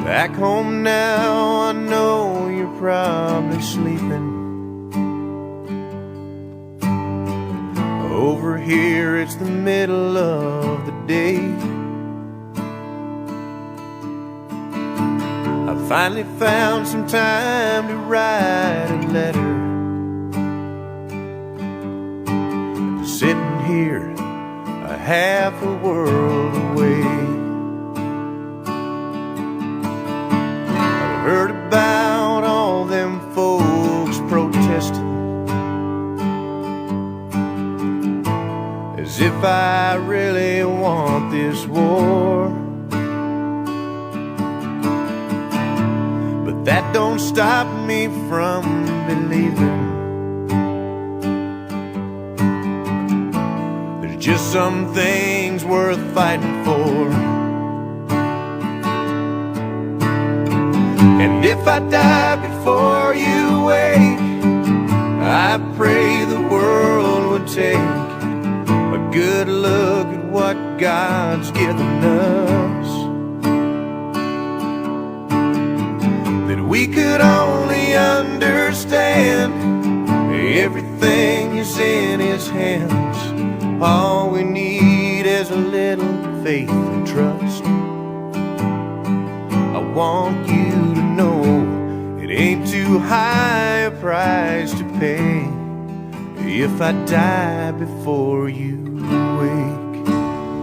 Back home now, I know you're probably sleeping. Over here, it's the middle of the day. I finally found some time to write a letter. Sitting here, a half a world away. I heard about all them folks protesting, as if I really want this war. But that don't stop me from believing there's just some things worth fighting for. And if I die before you wake, I pray the world would take a good look at what God's given us. That we could only understand everything is in His hands. All we need is a little faith and trust. I want you to know it ain't too high a price to pay if I die before you wake.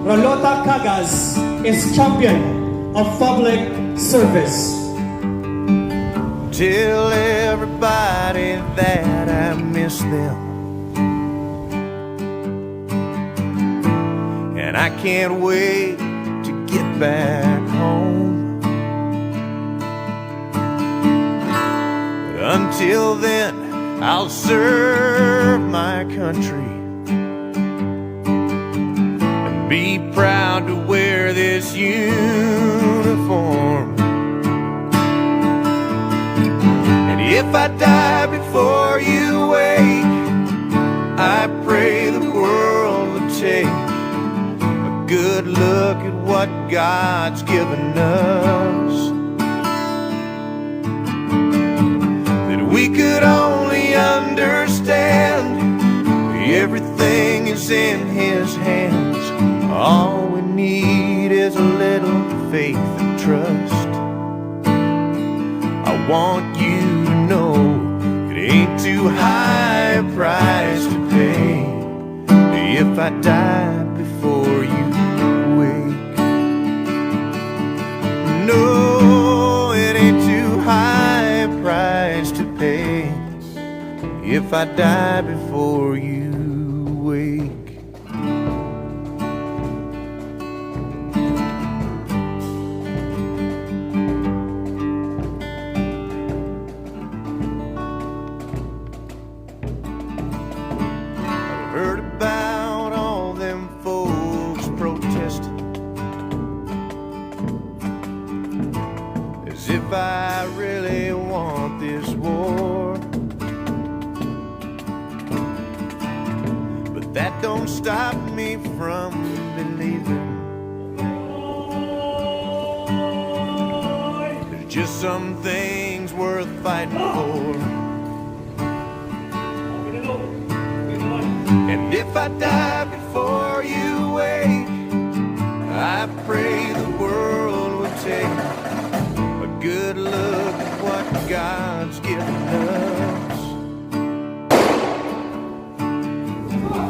DODO CAGAS is champion of public service. Tell everybody that I miss them, and I can't wait to get back home. But until then, I'll serve my country and be proud to wear this uniform. And if I die before you wake, I pray the world would take a good look at what God's given us. That we could only understand everything is in His hands. All we need is a little faith and trust. I want you to know it ain't too high a price to pay if I die before you wake. No, it ain't too high a price to pay if I die before you wake. Heard about all them folks protesting, as if I really want this war. But that don't stop me from believing there's just some things worth fighting for. And if I die before you wake, I pray the world would take a good look at what God's given us.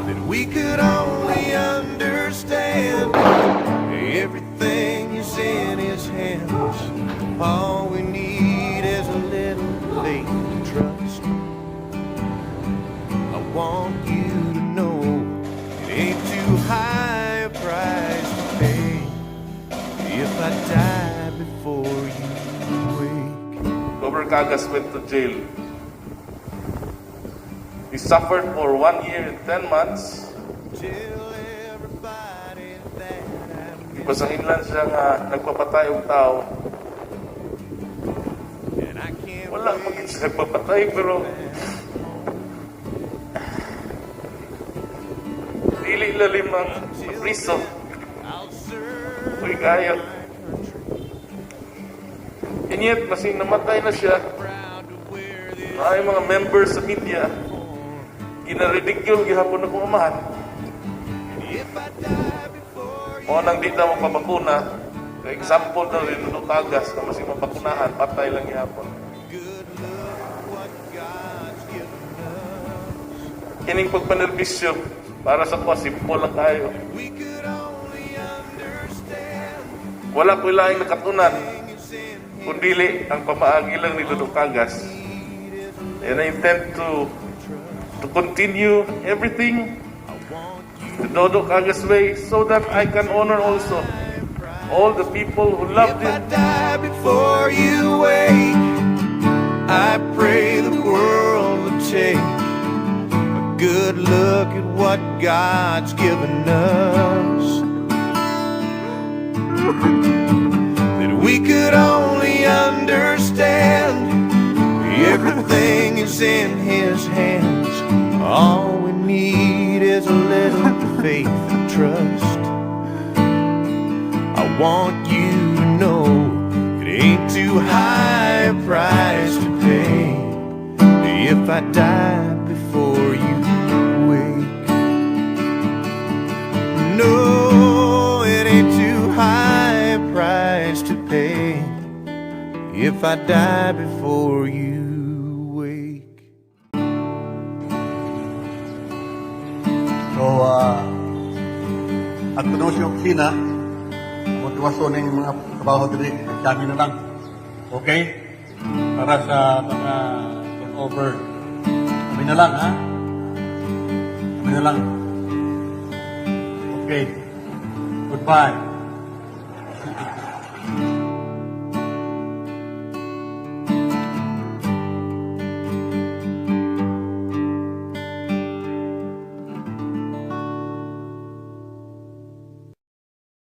That we could only understand everything is in His hands. All we need is a little faith and trust. I want you to know it ain't too high a price to pay if I die before you wake. DODO CAGAS went to jail. He suffered for 1 year and 10 months. Tell everybody that I miss Ipasanginlan siya nga nagpapatay og tao. and I can't Wala wait. pagit siya nagpapatay pero dili lalim ang priso. I'll serve Uy, kaya. my country And yet, masing namatay na siya, ay mga members sa media, ginaridicule gihapon akong amahan. O nang di na magpapakuna, example na rin DODO CAGAS na masing mapakunahan, patay lang gihapon. Kining pagpanerbisyo, para sa ko, simple lang tayo. Wala ko ilaing nakatunan, kundili ang pamaagi lang ni DODO CAGAS. And I intend to continue everything the DODO CAGAS way so that I can honor also all the people who loved If I him. die before you wake, I pray the world will take a good look at what God's given us. That we could only understand everything is in His hands. All we need is a little faith and trust. I want you to know it ain't too high a price to pay if I die before you wake. No, it ain't too high a price to pay if I die before you wake. So, at tuno siya opisina, motivasyon ng mga kabaho diri, kami na lang. Okay? Para sa mga turnover. Kami na lang, ha? Kami na lang. Okay. Goodbye.